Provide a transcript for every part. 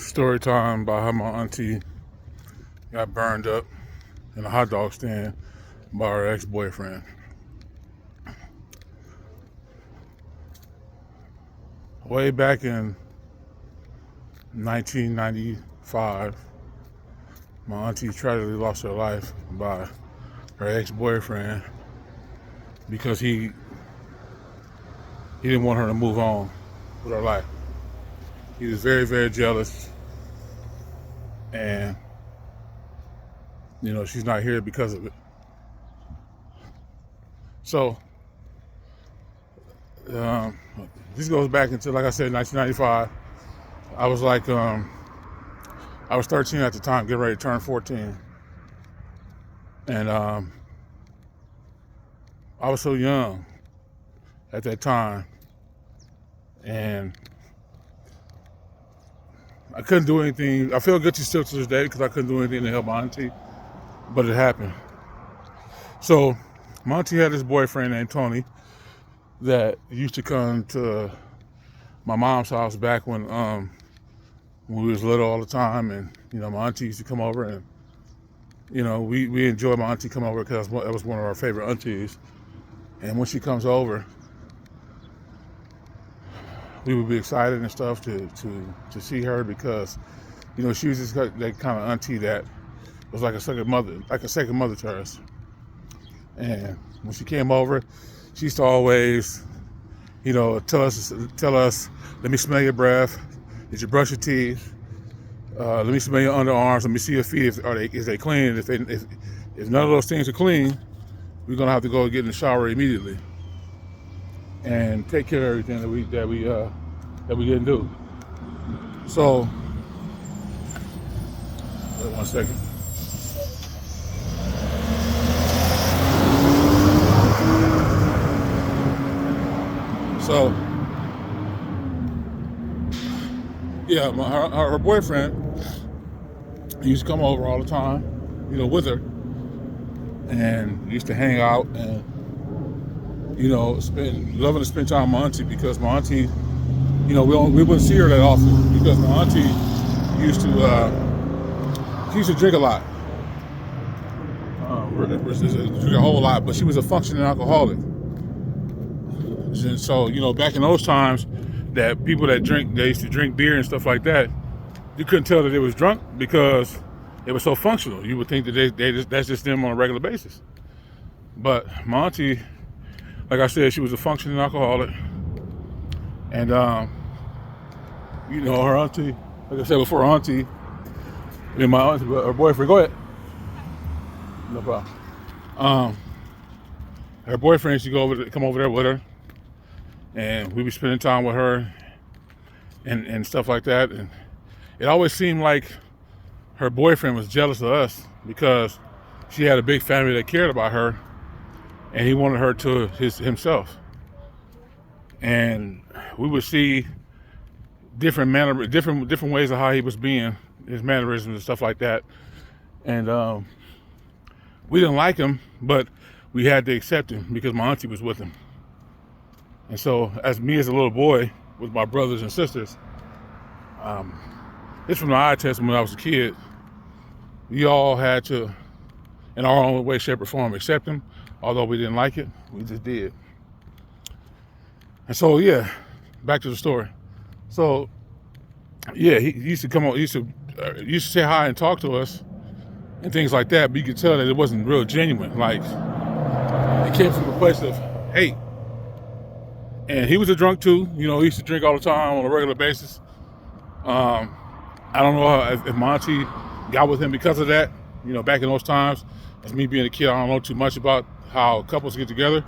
Story time about how my auntie got burned up in a hot dog stand by her ex-boyfriend. Way back in 1995, my auntie tragically lost her life by her ex-boyfriend because he didn't want her to move on with her life. He was very, very jealous, and she's not here because of it. So this goes back into, like I said, 1995. I was I was 13 at the time, getting ready to turn 14, and I was so young at that time, and I couldn't do anything. I feel guilty still to this day because I couldn't do anything to help my auntie, but it happened. So my auntie had this boyfriend named Tony that used to come to my mom's house back when we was little all the time, and my auntie used to come over, and we enjoyed my auntie come over because that was one of our favorite aunties. And when she comes over, we would be excited and stuff to see her because she was just that kind of auntie that was like a second mother to us. And when she came over, she used to always tell us, let me smell your breath, did you brush your teeth, let me smell your underarms, let me see your feet, is they clean. If none of those things are clean, we're gonna have to go get in the shower immediately and take care of everything that we didn't do. So, wait 1 second. So, yeah, her boyfriend used to come over all the time, with her, and used to hang out and loving to spend time with my auntie because my auntie, we wouldn't see her that often because my auntie used to drink a lot, drink a whole lot, but she was a functioning alcoholic. And so, back in those times, that people that drink, they used to drink beer and stuff like that, you couldn't tell that they was drunk because it was so functional. You would think that that's just them on a regular basis. But my auntie, like I said, she was a functioning alcoholic. And, her auntie, like I said before, her auntie, and my auntie, her boyfriend, go ahead. No problem. Her boyfriend used to come over there with her, and we'd be spending time with her and stuff like that. And it always seemed like her boyfriend was jealous of us because she had a big family that cared about her, and he wanted her to himself. And we would see different ways of how he was being, his mannerisms and stuff like that. And we didn't like him, but we had to accept him because my auntie was with him. And so, as a little boy with my brothers and sisters, it's from the eye test when I was a kid, we all had to, in our own way, shape, or form, accept him. Although we didn't like it, we just did. And so, yeah, back to the story. So, yeah, he used to come on, used to say hi and talk to us and things like that, but you could tell that it wasn't real genuine. Like, it came from a place of hate. And he was a drunk too. He used to drink all the time on a regular basis. I don't know if my auntie got with him because of that. Back in those times, as me being a kid, I don't know too much about how couples get together,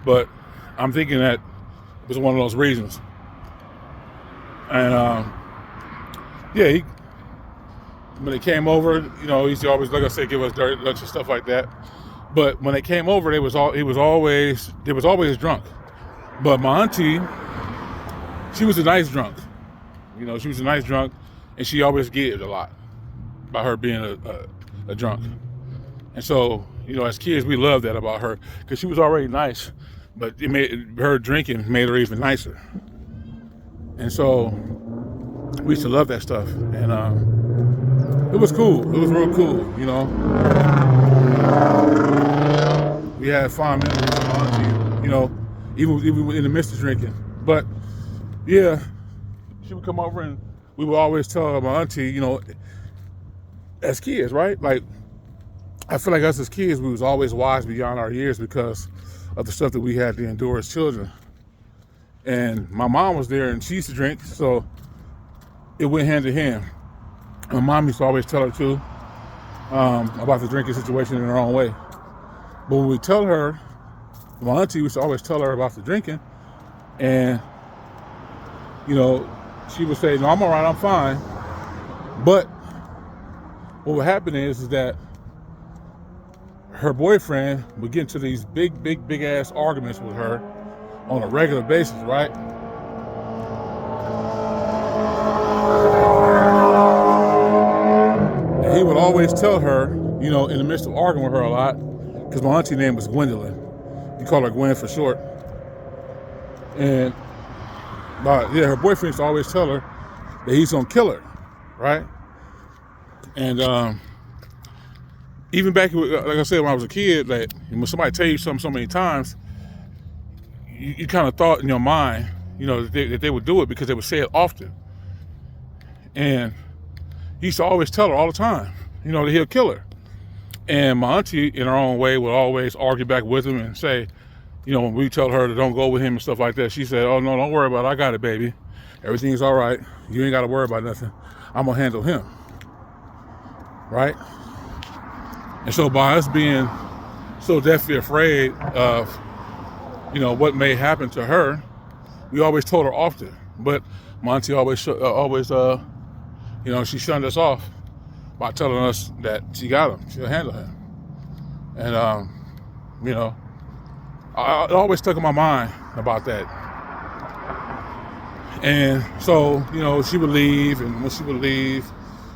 but I'm thinking that it was one of those reasons. And yeah, when they came over, he used to always, like I said, give us dirty lunch and stuff like that. But when they came over, they was always drunk. But my auntie, she was a nice drunk. She was a nice drunk, and she always gave a lot by her being a drunk. And so, as kids, we loved that about her because she was already nice, but her drinking made her even nicer. And so We used to love that stuff, and it was cool. It was real cool, you know. We had fun memories, you know, even in the midst of drinking. But yeah, she would come over and we would always tell my auntie, you know, as kids, right? Like, I feel like us as kids, we was always wise beyond our years because of the stuff that we had to endure as children. And my mom was there and she used to drink, so it went hand in hand. My mom used to always tell her too about the drinking situation in her own way. But when we tell her, my auntie used to always tell her about the drinking, and you know, she would say, "No, I'm all right, I'm fine." But what would happen is that her boyfriend would get into these big ass arguments with her on a regular basis, right? And he would always tell her, you know, in the midst of arguing with her a lot, because my auntie name was Gwendolyn. You call her Gwen for short. And yeah, her boyfriend used to always tell her that he's gonna kill her, right? And even back, like I said, when I was a kid, like when somebody tell you something so many times, you kind of thought in your mind, you know, that they would do it because they would say it often. And he used to always tell her all the time, you know, that he'll kill her. And my auntie, in her own way, would always argue back with him and say, you know, when we tell her to don't go with him and stuff like that, she said, "Oh, no, don't worry about it. I got it, baby. Everything's all right. You ain't got to worry about nothing. I'm going to handle him." Right? And so by us being so deathly afraid of, you know, what may happen to her, we always told her often. But my auntie always, you know, she shunned us off by telling us that she got him. She'll handle him. And, you know, it always stuck in my mind about that. And so, you know, she would leave, and when she would leave,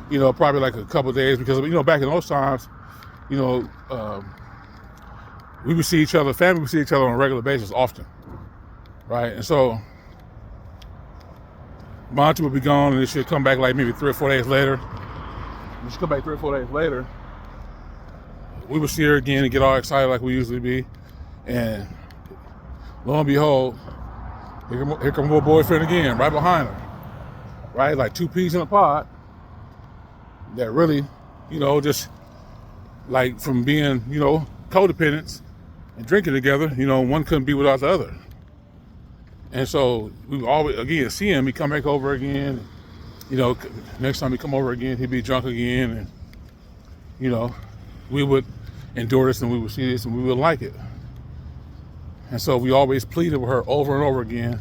you know, probably like a couple of days, because, you know, back in those times, you know, we would see each other, family would see each other on a regular basis often, right? And so my auntie would be gone, and she'd come back like maybe 3 or 4 days later. When she'd come back 3 or 4 days later, we would see her again and get all excited like we usually be. And lo and behold, here comes her boyfriend again, right behind her, right? Like two peas in a pod that really, you know, just like from being, you know, codependents and drinking together, you know, one couldn't be without the other. And so we would always, again, see him, he'd come back over again. You know, next time he come over again, he'd be drunk again. And, you know, we would endure this and we would see this and we would like it. And so we always pleaded with her over and over again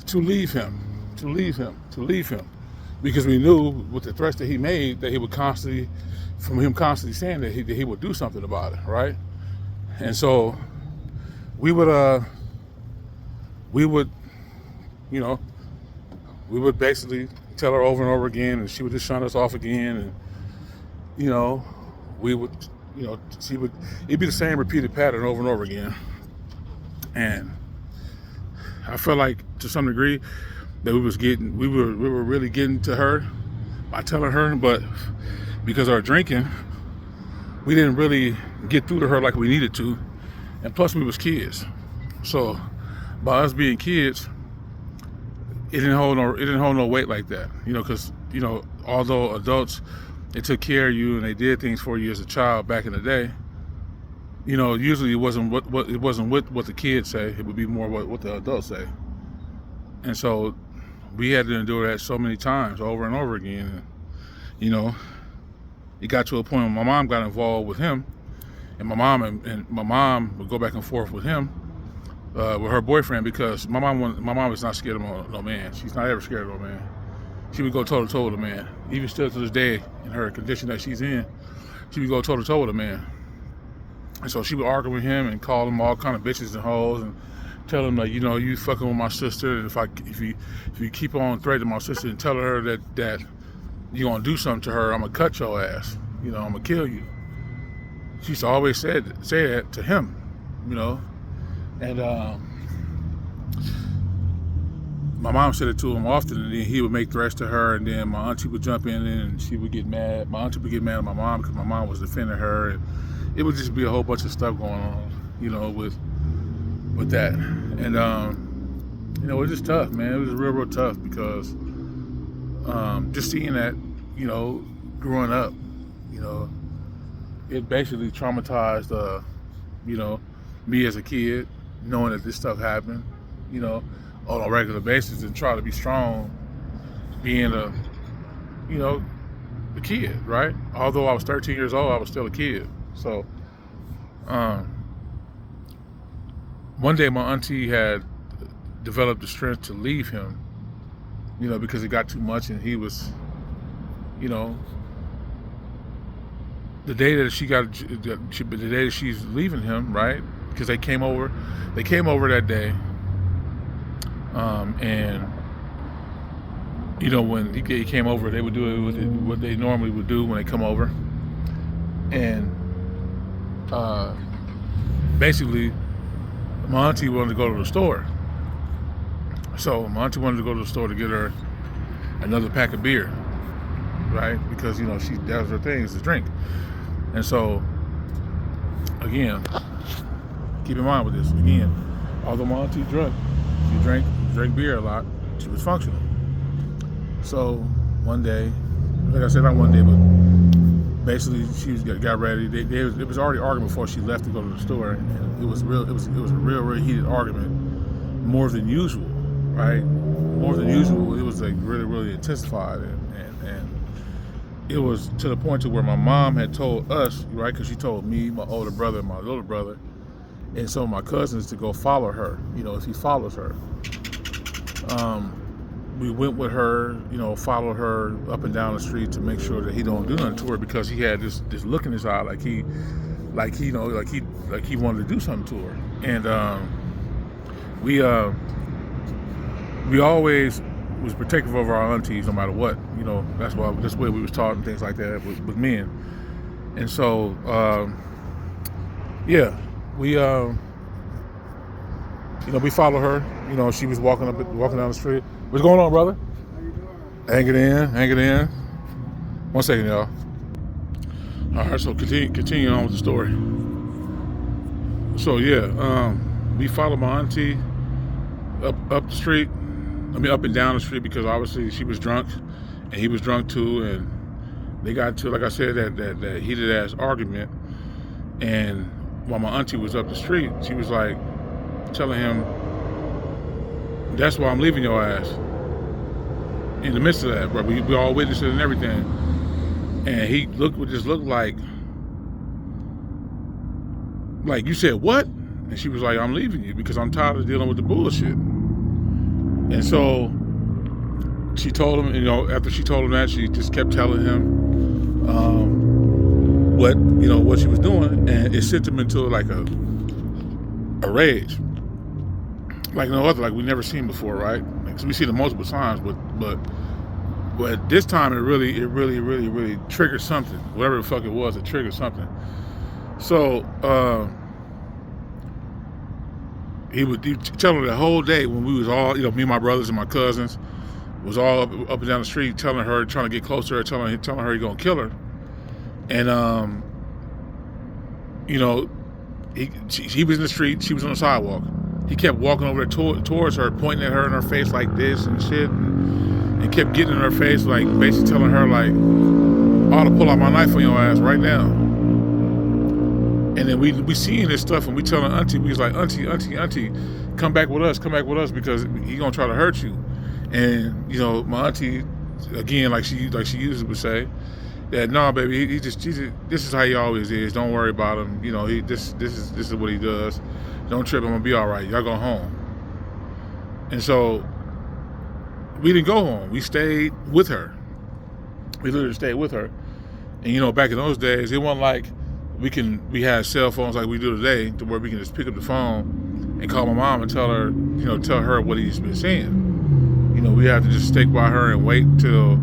to leave him, to leave him, to leave him. Because we knew with the threats that he made that he would constantly, from him constantly saying that he would do something about it, right? And so we would, you know, we would basically tell her over and over again, and she would just shun us off again. And, you know, we would, you know, it'd be the same repeated pattern over and over again. And I felt like to some degree that we were really getting to her by telling her, but because of our drinking, we didn't really get through to her like we needed to. And plus we was kids. So by us being kids, it didn't hold no weight like that. You know, because, you know, although adults, they took care of you and they did things for you as a child back in the day, you know, usually it wasn't what the kids say. It would be more what the adults say. And so we had to endure that so many times over and over again. And, you know, it got to a point when my mom got involved with him, and my mom would go back and forth with him, with her boyfriend, because my mom is not scared of no man. She's not ever scared of no man. She would go toe to toe with a man. Even still to this day, in her condition that she's in, she would go toe to toe with a man. And so she would argue with him and call him all kind of bitches and hoes and tell him, like, you know, you fucking with my sister, and if you keep on threatening my sister and telling her that you're gonna do something to her, I'm gonna cut your ass. You know, I'm gonna kill you. She used to always say that to him, you know. And my mom said it to him often, and then he would make threats to her, and then my auntie would jump in and she would get mad. My auntie would get mad at my mom because my mom was defending her, and it would just be a whole bunch of stuff going on, with that. And it was just tough, man. It was real tough because just seeing that, growing up, it basically traumatized, me as a kid, knowing that this stuff happened, on a regular basis, and try to be strong, being a kid, right? Although I was 13 years old, I was still a kid. So, one day my auntie had developed the strength to leave him, because it got too much, and he was, the day that the day that she's leaving him, right? Because they came over that day, and when he came over, they would do what they normally would do when they come over, and basically, my auntie wanted to go to the store. So my auntie wanted to go to the store to get her another pack of beer, right? Because that was her thing, is to drink. And so, again, keep in mind with this, again, although my auntie drank beer a lot, she was functional. So one day, like I said, not one day, but basically she got ready. It was already arguing before she left to go to the store, and it was a real heated argument, more than usual, right? More than usual. It was like really intensified, and it was to the point to where my mom had told us, right? Because she told me, my older brother, and my little brother, and some of my cousins to go follow her. If he follows her, we went with her. Followed her up and down the street to make sure that he don't do nothing to her, because he had this look in his eye, like he wanted to do something to her. And we always was protective of our aunties, no matter what. That's the way we was taught and things like that with men. And so, we followed her. She was walking down the street. What's going on, brother? How you doing? Hang it in. 1 second, y'all. All right, so continue on with the story. So we followed my auntie up the street. Up and down the street, because obviously she was drunk and he was drunk too, and they got into, like I said, that heated ass argument. And while my auntie was up the street, she was like telling him, "That's why I'm leaving your ass." In the midst of that, bro, we all witnessed it and everything. And he looked like, "You said what?" And she was like, "I'm leaving you because I'm tired of dealing with the bullshit." And so she told him, after she told him that, she just kept telling him what she was doing, and it sent him into like a rage, like no other, like we never seen before, right? Because we seen it multiple times, but this time it really triggered something. Whatever the fuck it was, it triggered something. So he would tell her the whole day, when we was all, me and my brothers and my cousins was all up and down the street, telling her, trying to get close to her, telling her he gonna kill her. And he was in the street, she was on the sidewalk. He kept walking over there towards her, pointing at her in her face like this and shit, and kept getting in her face, like basically telling her like, "I ought to pull out my knife on your ass right now." And then we seeing this stuff, and we telling auntie, we was like, auntie, come back with us, because he gonna try to hurt you. And my auntie, again, like she usually would say, that "No, baby, he just this is how he always is. Don't worry about him. This is what he does. Don't trip. I'm gonna be all right. Y'all go home." And so we didn't go home. We stayed with her. We literally stayed with her. And back in those days, it wasn't like we had cell phones like we do today, to where we can just pick up the phone and call my mom and tell her what he's been saying. We have to just stick by her and wait until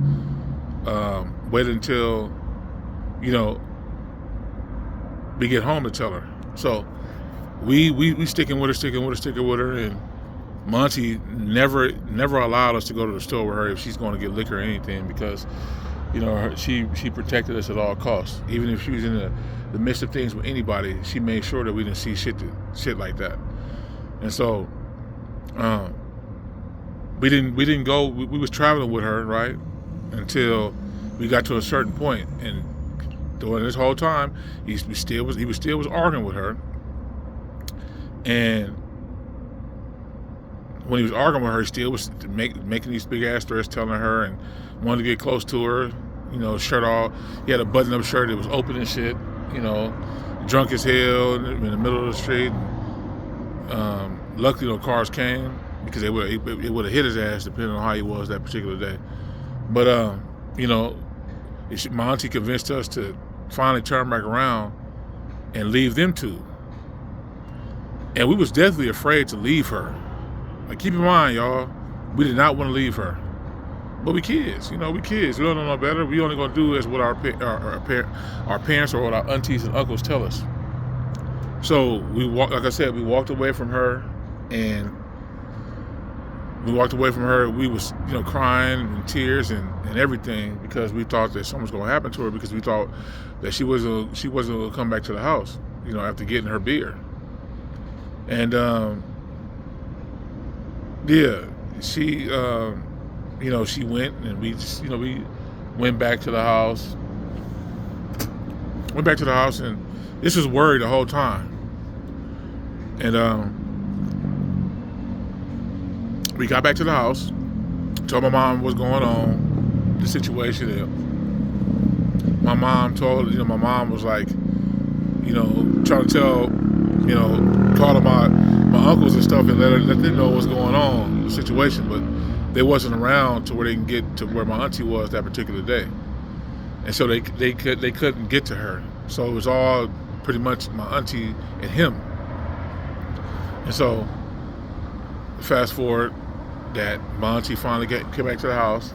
we get home to tell her. So we sticking with her, and Monty never allowed us to go to the store with her if she's going to get liquor or anything, because she protected us at all costs. Even if she was in the midst of things with anybody, she made sure that we didn't see shit like that. And so we didn't go. We was traveling with her, right, until we got to a certain point. And during this whole time, he still was arguing with her. And when he was arguing with her, he still was making these big ass threats, telling her, and wanted to get close to her. Shirt off. He had a button-up shirt that was open and shit. Drunk as hell in the middle of the street. Luckily, no cars came, because it would have hit his ass depending on how he was that particular day. But my auntie convinced us to finally turn back around and leave them two. And we was deathly afraid to leave her. Like, keep in mind, y'all, we did not want to leave her. But we kids, we kids. We don't know no better. We only gonna do is what our parents or what our aunties and uncles tell us. So we walked away from her, and we was, crying in tears and everything, because we thought that something was gonna happen to her, because we thought that she wasn't gonna come back to the house, after getting her beer. And she she went, and we just, we went back to the house. And this was worried the whole time. And we got back to the house, told my mom what's going on, the situation. And my mom told, my mom was like, trying to tell, calling my uncles and stuff, and let them know what's going on, the situation. But they wasn't around to where they can get to where my auntie was that particular day. And so they couldn't get to her. So it was all pretty much my auntie and him. And so fast forward, that my auntie finally came back to the house,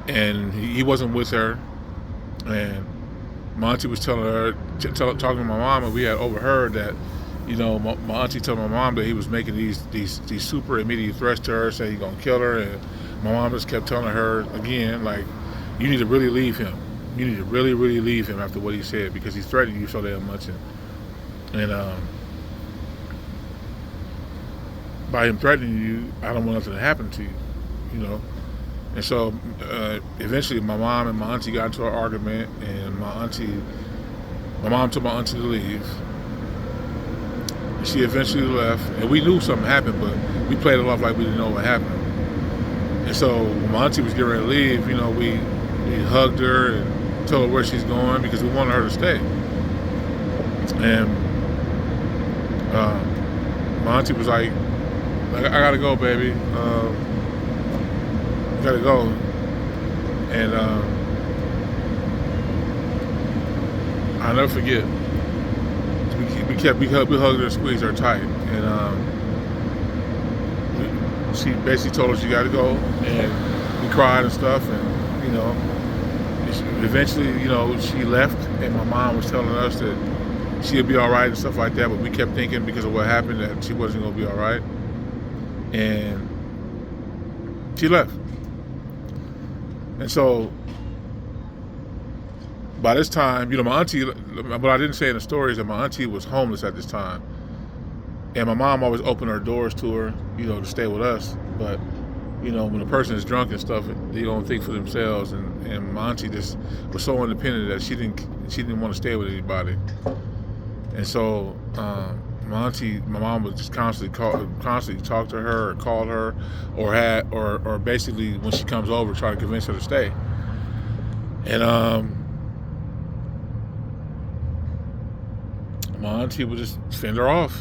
and he wasn't with her. And my auntie was telling her, talking to my mom, and we had overheard that, my auntie told my mom that he was making these super immediate threats to her, saying he's gonna kill her. And my mom just kept telling her again, like, you need to really leave him. You need to really, really leave him after what he said, because he's threatening you so damn much. And by him threatening you, I don't want nothing to happen to you, And so eventually my mom and my auntie got into an argument, and my mom told my auntie to leave. And she eventually left, and we knew something happened, but we played it off like we didn't know what happened. And so when my auntie was getting ready to leave, we hugged her and told her where she's going, because we wanted her to stay. And my auntie was like, I gotta go, baby. Gotta go. And I'll never forget. We hugged her and squeezed her tight. And she basically told us she gotta go, and we cried and stuff. And eventually, she left, and my mom was telling us that she'd be all right and stuff like that. But we kept thinking, because of what happened, that she wasn't gonna be all right. And she left. And so by this time, my auntie, what I didn't say in the story is that my auntie was homeless at this time. And my mom always opened her doors to her, to stay with us. But, when a person is drunk and stuff, they don't think for themselves. And my auntie just was so independent that she didn't want to stay with anybody. And so my mom would just constantly talk to her, or call her, or basically when she comes over, try to convince her to stay. And my auntie would just fend her off,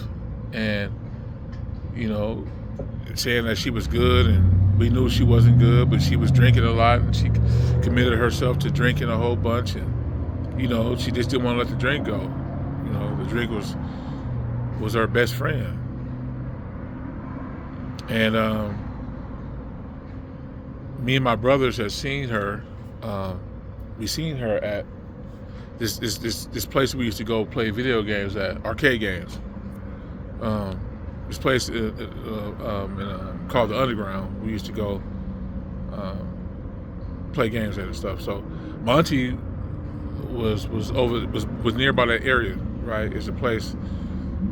and saying that she was good, and we knew she wasn't good, but she was drinking a lot, and she committed herself to drinking a whole bunch, and she just didn't want to let the drink go. The drink was her best friend. And me and my brothers had seen her. We seen her at this place we used to go play video games at, arcade games. this place called the Underground. We used to go play games at and stuff. So my auntie was nearby that area, right? It's a place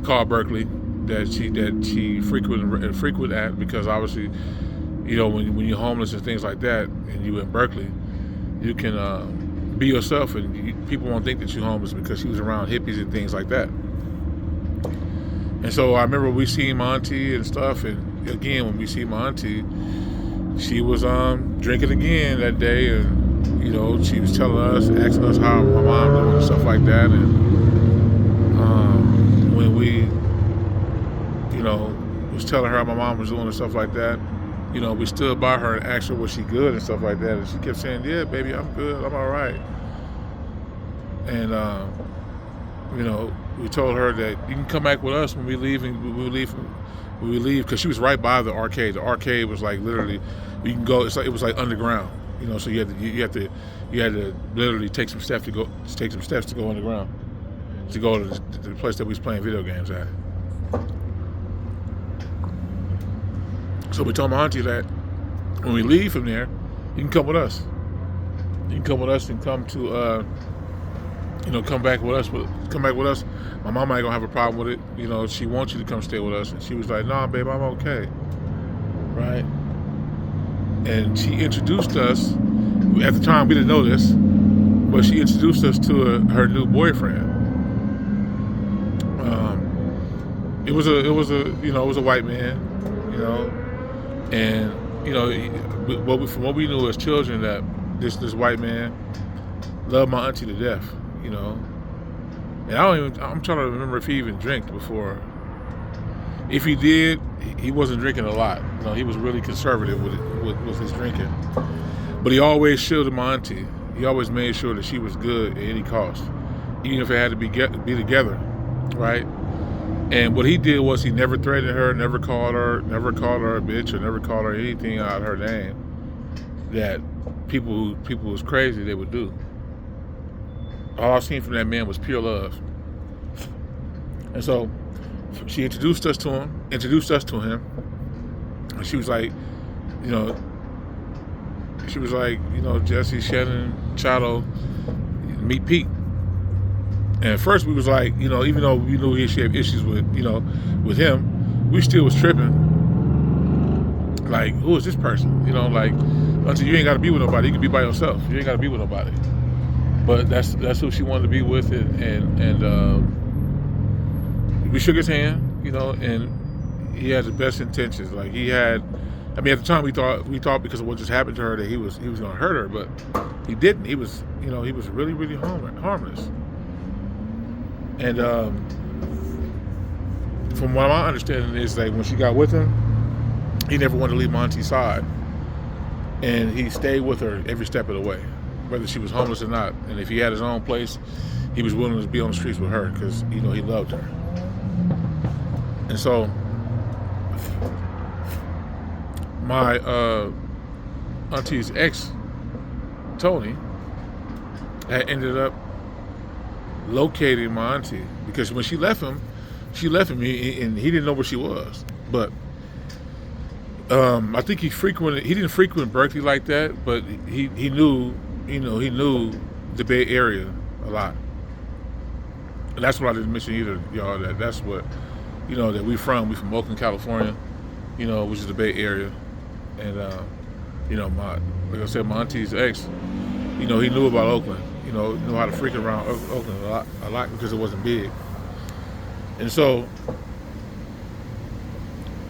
called Berkeley that she frequent at, because obviously, when you're homeless and things like that, and you in Berkeley, you can be yourself, and people won't think that you're homeless because she was around hippies and things like that. And so I remember we seen my auntie and stuff, and again, when we see my auntie, she was drinking again that day, and she was telling us, asking us how my mom doing and stuff like that. And when we, was telling her how my mom was doing and stuff like that, we stood by her and asked her was she good and stuff like that, and she kept saying, "Yeah, baby, I'm good, I'm all right." And we told her that you can come back with us when we leave, because she was right by the arcade. The arcade was like literally, you can go. It was like underground, so you had to literally take some steps to go underground, to go to the place that we was playing video games at. So we told my auntie that when we leave from there, you can come with us. You can come with us and come to come back with us. My mama ain't gonna have a problem with it. She wants you to come stay with us. And she was like, "Nah, babe, I'm okay." Right? And she introduced us. At the time, we didn't know this, but she introduced us to her new boyfriend. It was a white man, and from what we knew as children, that this white man loved my auntie to death. And I'm trying to remember if he even drank before. If he did, he wasn't drinking a lot. He was really conservative with his drinking. But he always shielded my auntie. He always made sure that she was good at any cost, even if it had to be together, right? And what he did was he never threatened her, never called her a bitch, or never called her anything out of her name that people was crazy they would do. All I've seen from that man was pure love. And so she introduced us to him, and she was like, Jesse, Shannon, Chado, meet Pete. And at first we was like, even though we knew she had issues with him, we still was tripping. Like, who is this person? Until you ain't got to be with nobody, you can be by yourself. You ain't got to be with nobody. But that's who she wanted to be with, and we shook his hand, and he had the best intentions. Like at the time we thought because of what just happened to her that he was going to hurt her, but he didn't. He was really, really harmless. And from what my understanding is, like, when she got with him, he never wanted to leave my auntie's side, and he stayed with her every step of the way, whether she was homeless or not. And if he had his own place, he was willing to be on the streets with her because he loved her. And so my auntie's ex, Tony, had ended up locating my auntie, because when she left him, and he didn't know where she was. But I think he didn't frequent Berkeley like that, but he knew, he knew the Bay Area a lot. And that's what I didn't mention either, y'all, that's what, that we from Oakland, California, which is the Bay Area. And, like I said, my auntie's ex, he knew about Oakland, knew how to freak around Oakland a lot because it wasn't big. And so,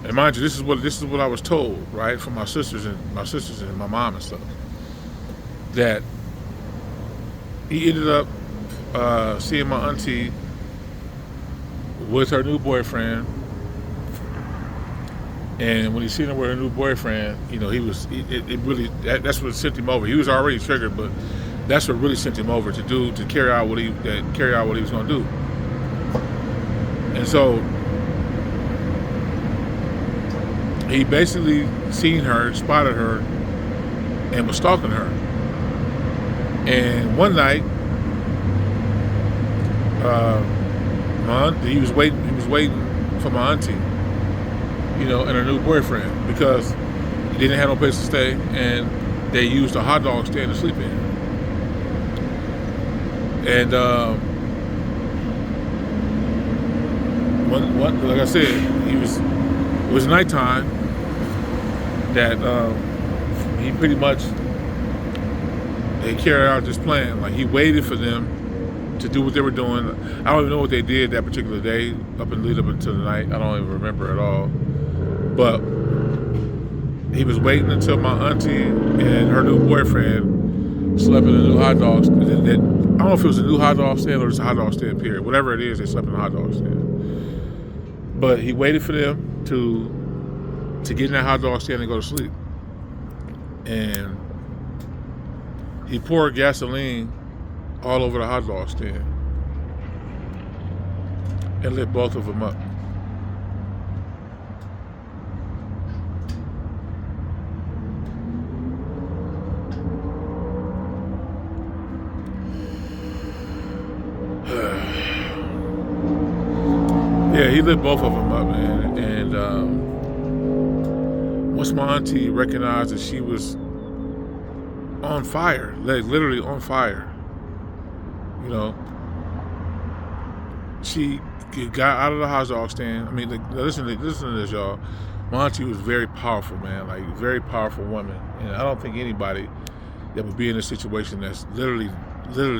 and mind you, this is what I was told, right, from my sisters and my mom and stuff, that he ended up seeing my auntie with her new boyfriend. And when he seen her with her new boyfriend, that's what sent him over. He was already triggered, but that's what really sent him over to carry out what he was going to do. And so he basically spotted her, and was stalking her. And one night, he was waiting for my auntie. and her new boyfriend because he didn't have no place to stay, and they used a hot dog stand to sleep in. And like I said, it was nighttime that he pretty much they carried out this plan. Like he waited for them to do what they were doing. I don't even know what they did that particular day lead up until the night. I don't even remember at all. But he was waiting until my auntie and her new boyfriend slept in a new hot dog stand. I don't know if it was a new hot dog stand or just a hot dog stand, period. Whatever it is, they slept in a hot dog stand. But he waited for them to get in that hot dog stand and go to sleep. And he poured gasoline all over the hot dog stand and lit both of them up. Yeah, he lit both of them up, man. And once my auntie recognized that she was on fire, like literally on fire, she got out of the hot dog stand. I mean, listen to this, y'all. My auntie was very powerful, man, like very powerful woman. And I don't think anybody that would be in a situation that's literally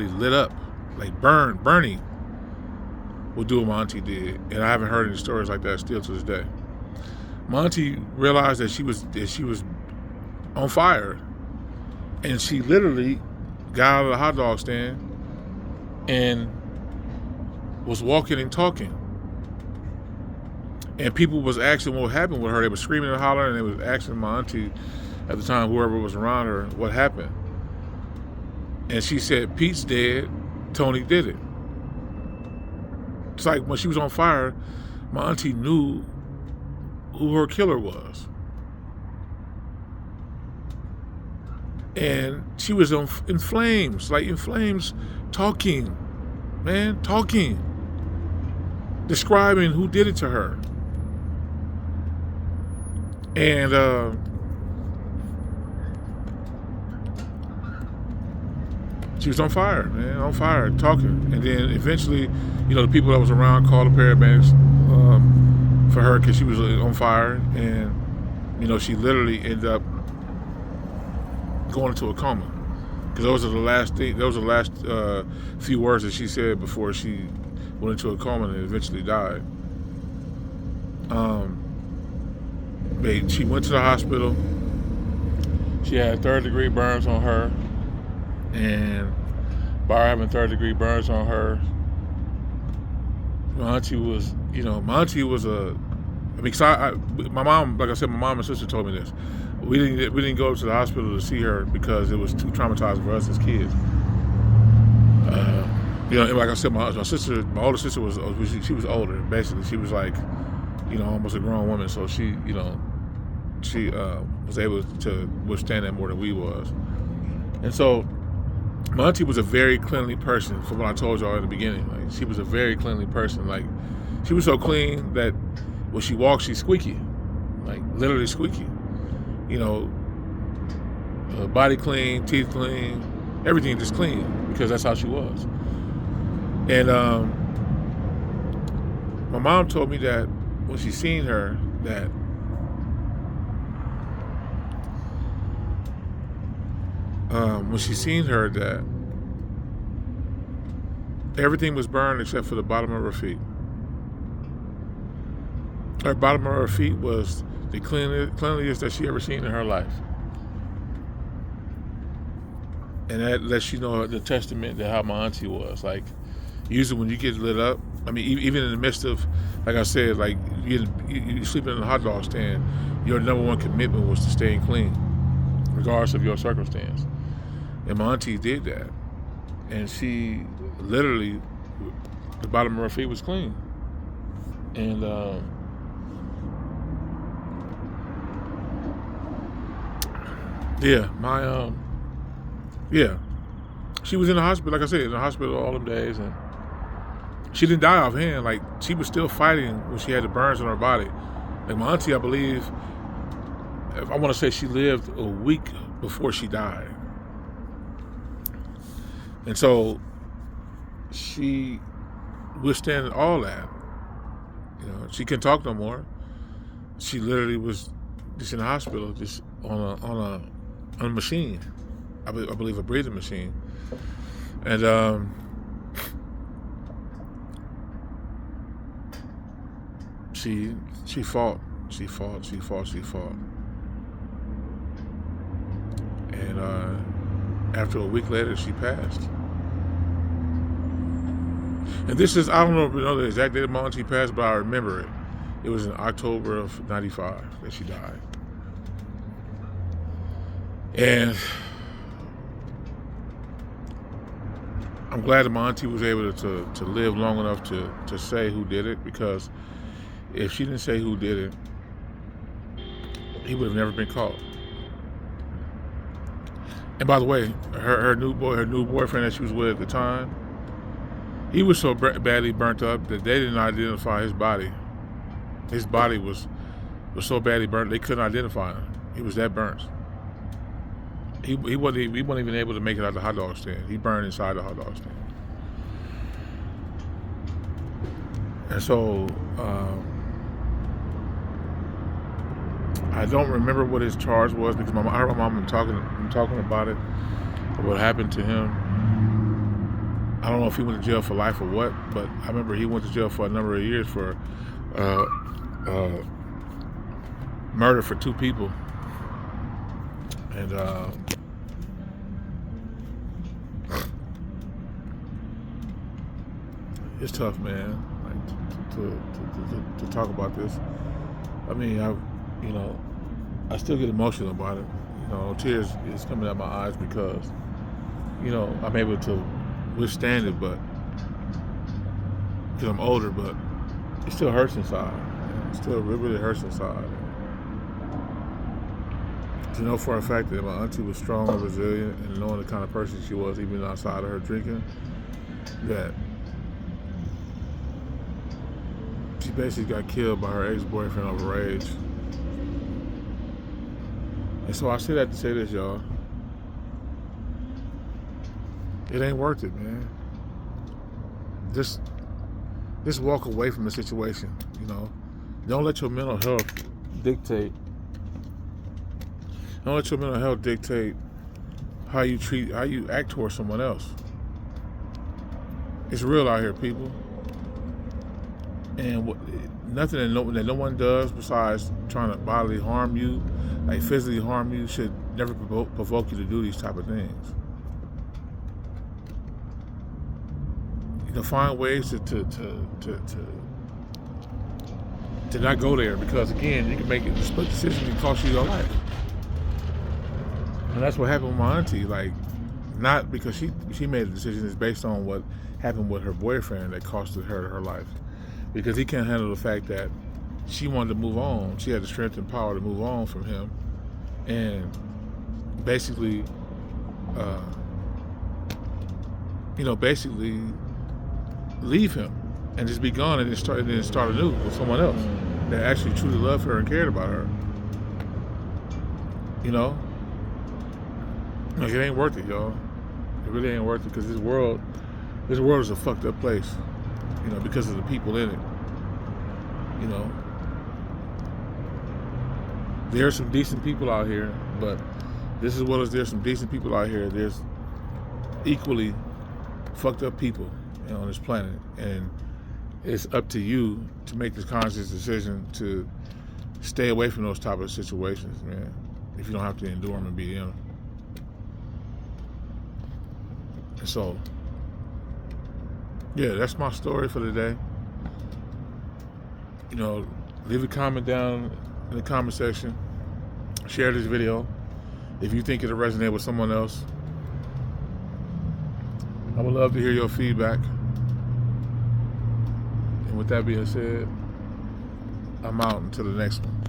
lit up, like burning, will do what my auntie did. And I haven't heard any stories like that still to this day. My auntie realized that she was on fire, and she literally got out of the hot dog stand and was walking and talking. And people was asking what happened with her. They were screaming and hollering, and they was asking my auntie at the time, whoever was around her, what happened. And she said, Pete's dead, Tony did it. It's like when she was on fire, my auntie knew who her killer was. And she was in flames, talking, describing who did it to her. And she was on fire, talking. And then eventually, the people that was around called the paramedics for her because she was on fire. And, she literally ended up going into a coma. Because those are the last few words that she said before she went into a coma and eventually died. She went to the hospital. She had third-degree burns on her. And by having third-degree burns on her, my auntie was my mom, like I said, my mom and sister told me this. We didn't go to the hospital to see her because it was too traumatizing for us as kids. Like I said, my older sister was older. Basically, she was like, almost a grown woman. So she was able to withstand that more than we was. And so my auntie was a very cleanly person, from what I told y'all in the beginning. Like, she was a very cleanly person. Like, she was so clean that when she walked, she's squeaky, like literally squeaky. Body clean, teeth clean, everything just clean, because that's how she was. And my mom told me that when she seen her, that that everything was burned except for the bottom of her feet. Her bottom of her feet was the cleanliest that she ever seen in her life. And that lets you know the testament to how my auntie was. Like, usually when you get lit up, I mean, even in the midst of, like I said, like you sleeping in a hot dog stand, your number one commitment was to staying clean, regardless of your circumstance. And my auntie did that. And she literally, the bottom of her feet was clean. And she was in the hospital, like I said, in the hospital all them days, and she didn't die offhand. Like, she was still fighting when she had the burns on her body. Like my auntie, I believe, I want to say she lived a week before she died. And so she withstood all that. She couldn't talk no more. She literally was just in the hospital, just on a machine. I believe a breathing machine. And she fought. And after a week later, she passed. And this is, I don't know the exact date of my auntie passed, but I remember it. It was in October of '95 that she died. And I'm glad that my auntie was able to live long enough to say who did it, because if she didn't say who did it, he would have never been caught. And by the way, her new boyfriend that she was with at the time, he was so badly burnt up that they didn't identify his body. His body was so badly burnt they couldn't identify him. He was that burnt. He wasn't even able to make it out of the hot dog stand. He burned inside the hot dog stand. And so I don't remember what his charge was, because I heard my mom talking about it, what happened to him. I don't know if he went to jail for life or what, but I remember he went to jail for a number of years for murder for 2 people. And it's tough, man, like to talk about this. I mean, I still get emotional about it. Tears is coming out my eyes because, I'm able to withstand it, but because I'm older, but it still hurts inside. It really hurts inside. To know for a fact that my auntie was strong and resilient, and knowing the kind of person she was, even outside of her drinking, that she basically got killed by her ex-boyfriend over age. And so I say that to say this, y'all. It ain't worth it, man. Just walk away from the situation, Don't let your mental health dictate. Don't let your mental health dictate how you act towards someone else. It's real out here, people. And nothing that no one does besides trying to bodily harm you, like physically harm you, should never provoke you to do these type of things. Find ways to not go there, because again, you can make a split decision that cost you your life. And that's what happened with my auntie. Like, not because she made a decision, it's based on what happened with her boyfriend that costed her life. Because he can't handle the fact that she wanted to move on. She had the strength and power to move on from him, and basically leave him and just be gone, and then start anew with someone else that actually truly loved her and cared about her. Like, it ain't worth it, y'all. It really ain't worth it, because this world is a fucked up place, because of the people in it. There's some decent people out here, but just as well as there's some decent people out here, there's equally fucked up people on this planet, and it's up to you to make this conscious decision to stay away from those type of situations, man, if you don't have to endure them and be in them. And so, yeah, that's my story for today. Leave a comment down in the comment section. Share this video if you think it'll resonate with someone else. I would love to hear your feedback. And with that being said, I'm out until the next one.